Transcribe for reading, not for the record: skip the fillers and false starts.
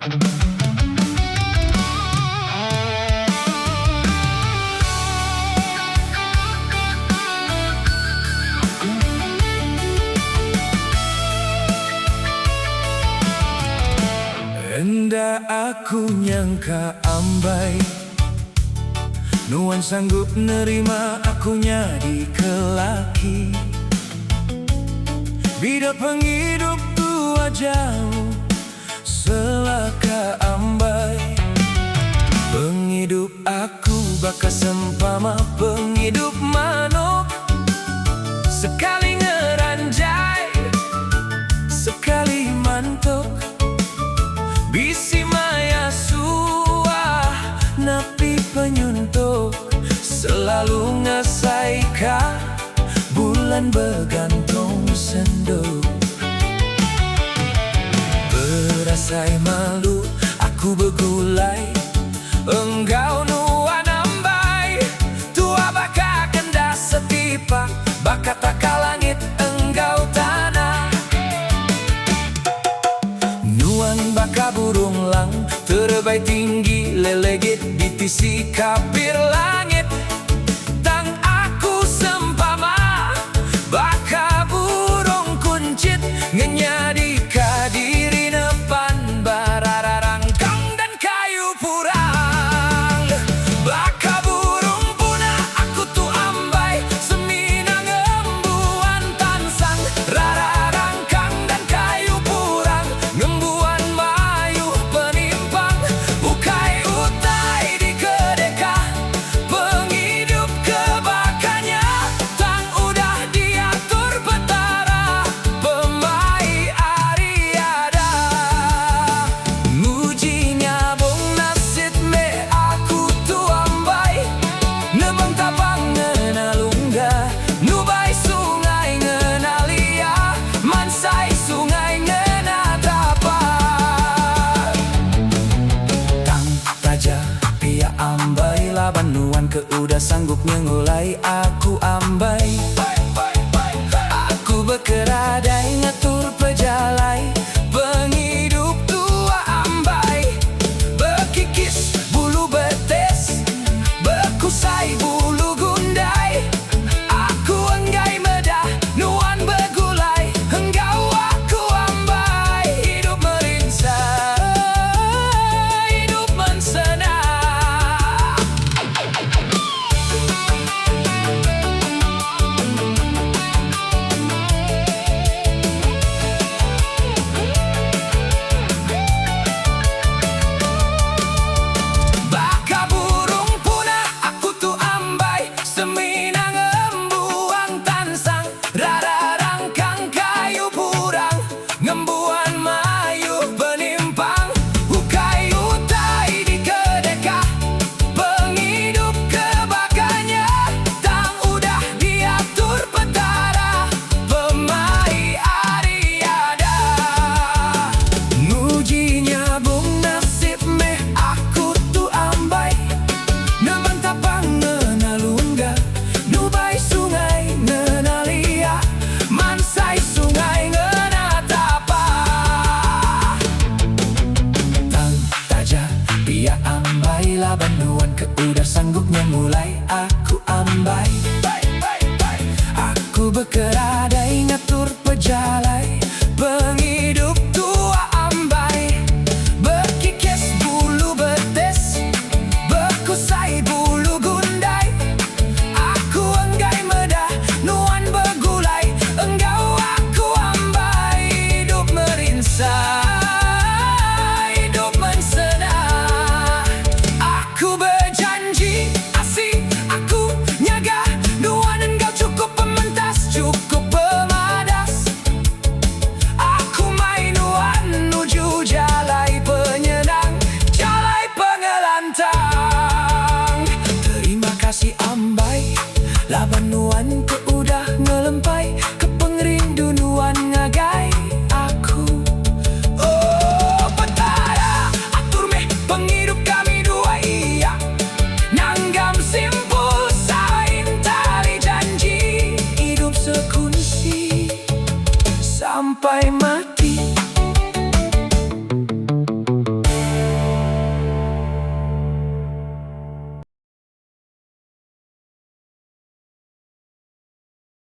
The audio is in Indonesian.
Hendak aku nyangka ambai, Nuan sanggup nerima akunya di kelaki. Bida penghidup tua jauh selaka ambai. Penghidup aku baka sempama penghidup manuk, sekali ngeranjai, sekali mantuk. Bisi maya suah napi penyuntuk, selalu ngesaika bulan bergantung senduk. Berasai malu aku begulai, enggau nuan ambai. Tua baka kenda setipa, baka taka langit enggau tanah. Nuan baka burung lang terbai tinggi lelegit di tisi kapir langit. Tang aku sempama baka burung kuncit, ngenyadi kadiri nepan barararangkang dan kayu purang. Baka burung punah aku tu ambai, seminang embuan tansang rararangkang dan kayu purang. Ngembuan mayu penimpang, bukai utai di kedeka. Penghidup kebakanya, tang udah diatur betara. Pemai ariada, mujinya bong nasib me aku tu ambai. Nebang tapang ngenalungga, nubai sungai ngenalia, mansai sungai ngenatapa. Tang taja pia ambai, laban nuan ke udah sanggup nyengulai aku ambai. Aku bekeradai ngatur pejalai, penghidup tua ambai. Bekikis bulu betes, bekusai bulu gundai. Aku enggai medah, nuan begulai, enggau aku ambai. Hidup merinsai, hidup mensena. Baka burung punah aku tu ambai, seminang embuang tansang rararangkang kayu purang. Ngembuan mayu penimpang, ukai utai di kedeka. Penghidup kebakanya, tang udah diatur petara. Pemai ariada, mujinya bung nasib meh aku tu ambai. Nebang tapang ngenalungga, nubai sungai ngenalia, mansai sungai ngenatapa. Tang taja pia ambai, laban nuan ke udah sanggupnya mulai aku ambai. Aku bekeradai